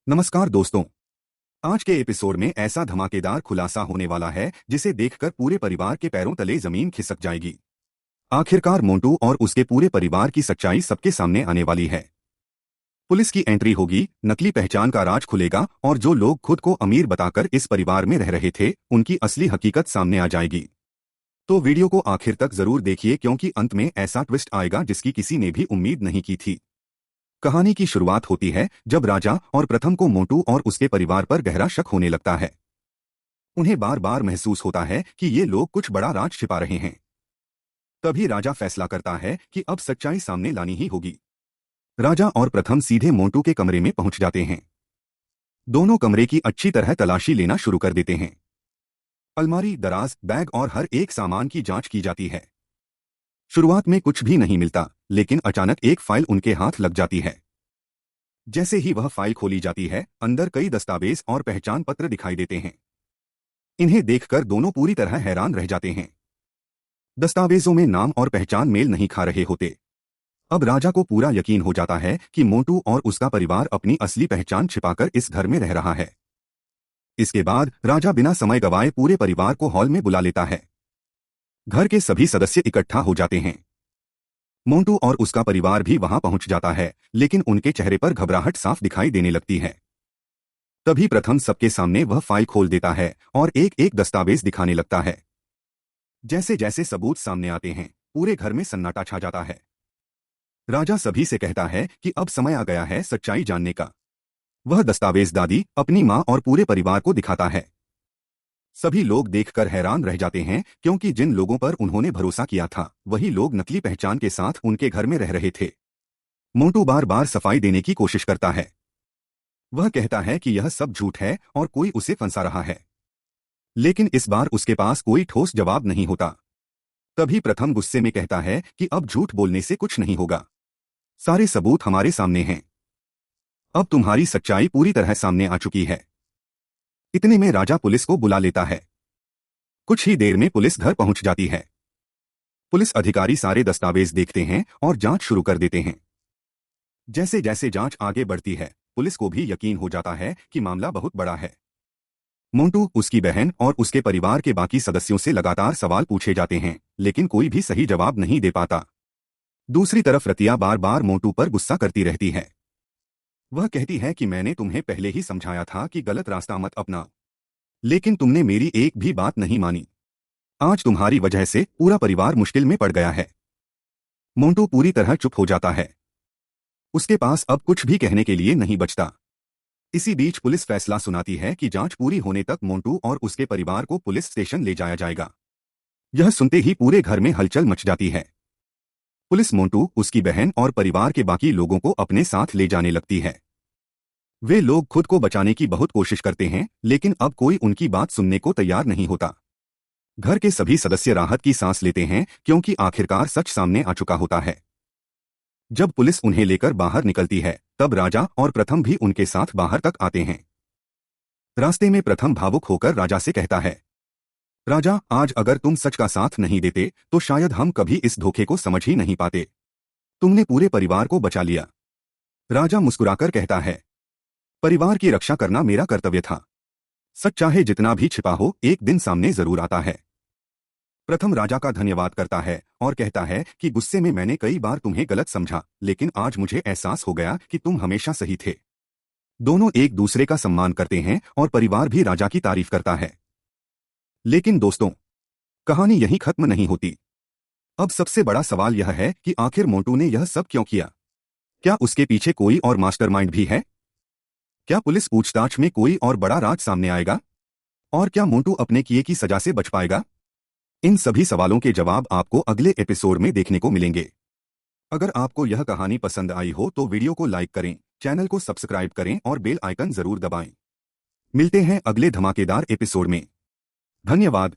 नमस्कार दोस्तों। आज के एपिसोड में ऐसा धमाकेदार खुलासा होने वाला है जिसे देखकर पूरे परिवार के पैरों तले जमीन खिसक जाएगी। आखिरकार मोंटू और उसके पूरे परिवार की सच्चाई सबके सामने आने वाली है। पुलिस की एंट्री होगी, नकली पहचान का राज खुलेगा और जो लोग खुद को अमीर बताकर इस परिवार में रह रहे थे उनकी असली हकीकत सामने आ जाएगी। तो वीडियो को आखिर तक जरूर देखिए क्योंकि अंत में ऐसा ट्विस्ट आएगा जिसकी किसी ने भी उम्मीद नहीं की थी। कहानी की शुरुआत होती है जब राजा और प्रथम को मोंटू और उसके परिवार पर गहरा शक होने लगता है। उन्हें बार बार महसूस होता है कि ये लोग कुछ बड़ा राज छिपा रहे हैं। तभी राजा फैसला करता है कि अब सच्चाई सामने लानी ही होगी। राजा और प्रथम सीधे मोंटू के कमरे में पहुंच जाते हैं। दोनों कमरे की अच्छी तरह तलाशी लेना शुरू कर देते हैं। अलमारी, दराज, बैग और हर एक सामान की जांच की जाती है। शुरुआत में कुछ भी नहीं मिलता, लेकिन अचानक एक फाइल उनके हाथ लग जाती है। जैसे ही वह फाइल खोली जाती है, अंदर कई दस्तावेज और पहचान पत्र दिखाई देते हैं। इन्हें देखकर दोनों पूरी तरह हैरान रह जाते हैं। दस्तावेजों में नाम और पहचान मेल नहीं खा रहे होते। अब राजा को पूरा यकीन हो जाता है कि मोंटू और उसका परिवार अपनी असली पहचान छिपाकर इस घर में रह रहा है। इसके बाद राजा बिना समय गवाए पूरे परिवार को हॉल में बुला लेता है। घर के सभी सदस्य इकट्ठा हो जाते हैं। मोंटू और उसका परिवार भी वहां पहुंच जाता है, लेकिन उनके चेहरे पर घबराहट साफ दिखाई देने लगती है। तभी प्रथम सबके सामने वह फाइल खोल देता है और एक एक दस्तावेज दिखाने लगता है। जैसे जैसे सबूत सामने आते हैं, पूरे घर में सन्नाटा छा जाता है। राजा सभी से कहता है कि अब समय आ गया है सच्चाई जानने का। वह दस्तावेज दादी, अपनी माँ और पूरे परिवार को दिखाता है। सभी लोग देखकर हैरान रह जाते हैं क्योंकि जिन लोगों पर उन्होंने भरोसा किया था वही लोग नकली पहचान के साथ उनके घर में रह रहे थे। मोंटू बार बार सफाई देने की कोशिश करता है। वह कहता है कि यह सब झूठ है और कोई उसे फंसा रहा है, लेकिन इस बार उसके पास कोई ठोस जवाब नहीं होता। तभी प्रथम गुस्से में कहता है कि अब झूठ बोलने से कुछ नहीं होगा। सारे सबूत हमारे सामने हैं। अब तुम्हारी सच्चाई पूरी तरह सामने आ चुकी है। इतने में राजा पुलिस को बुला लेता है। कुछ ही देर में पुलिस घर पहुंच जाती है। पुलिस अधिकारी सारे दस्तावेज देखते हैं और जांच शुरू कर देते हैं। जैसे जैसे जांच आगे बढ़ती है, पुलिस को भी यकीन हो जाता है कि मामला बहुत बड़ा है। मोंटू, उसकी बहन और उसके परिवार के बाकी सदस्यों से लगातार सवाल पूछे जाते हैं, लेकिन कोई भी सही जवाब नहीं दे पाता। दूसरी तरफ रतिया बार बार मोंटू पर गुस्सा करती रहती है। वह कहती है कि मैंने तुम्हें पहले ही समझाया था कि गलत रास्ता मत अपनाओ, लेकिन तुमने मेरी एक भी बात नहीं मानी। आज तुम्हारी वजह से पूरा परिवार मुश्किल में पड़ गया है। मोंटू पूरी तरह चुप हो जाता है। उसके पास अब कुछ भी कहने के लिए नहीं बचता। इसी बीच पुलिस फैसला सुनाती है कि जांच पूरी होने तक मोंटू और उसके परिवार को पुलिस स्टेशन ले जाया जाएगा। यह सुनते ही पूरे घर में हलचल मच जाती है। पुलिस मोंटू, उसकी बहन और परिवार के बाकी लोगों को अपने साथ ले जाने लगती है। वे लोग खुद को बचाने की बहुत कोशिश करते हैं, लेकिन अब कोई उनकी बात सुनने को तैयार नहीं होता। घर के सभी सदस्य राहत की सांस लेते हैं क्योंकि आखिरकार सच सामने आ चुका होता है। जब पुलिस उन्हें लेकर बाहर निकलती है, तब राजा और प्रथम भी उनके साथ बाहर तक आते हैं। रास्ते में प्रथम भावुक होकर राजा से कहता है, राजा, आज अगर तुम सच का साथ नहीं देते तो शायद हम कभी इस धोखे को समझ ही नहीं पाते। तुमने पूरे परिवार को बचा लिया। राजा मुस्कुराकर कहता है, परिवार की रक्षा करना मेरा कर्तव्य था। सच चाहे जितना भी छिपा हो, एक दिन सामने जरूर आता है। प्रथम राजा का धन्यवाद करता है और कहता है कि गुस्से में मैंने कई बार तुम्हें गलत समझा, लेकिन आज मुझे एहसास हो गया कि तुम हमेशा सही थे। दोनों एक दूसरे का सम्मान करते हैं और परिवार भी राजा की तारीफ करता है। लेकिन दोस्तों, कहानी यहीं खत्म नहीं होती। अब सबसे बड़ा सवाल यह है कि आखिर मोंटू ने यह सब क्यों किया? क्या उसके पीछे कोई और मास्टरमाइंड भी है? क्या पुलिस पूछताछ में कोई और बड़ा राज सामने आएगा? और क्या मोंटू अपने किए की सजा से बच पाएगा? इन सभी सवालों के जवाब आपको अगले एपिसोड में देखने को मिलेंगे। अगर आपको यह कहानी पसंद आई हो तो वीडियो को लाइक करें, चैनल को सब्सक्राइब करें और बेल आइकन जरूर दबाएं। मिलते हैं अगले धमाकेदार एपिसोड में। धन्यवाद।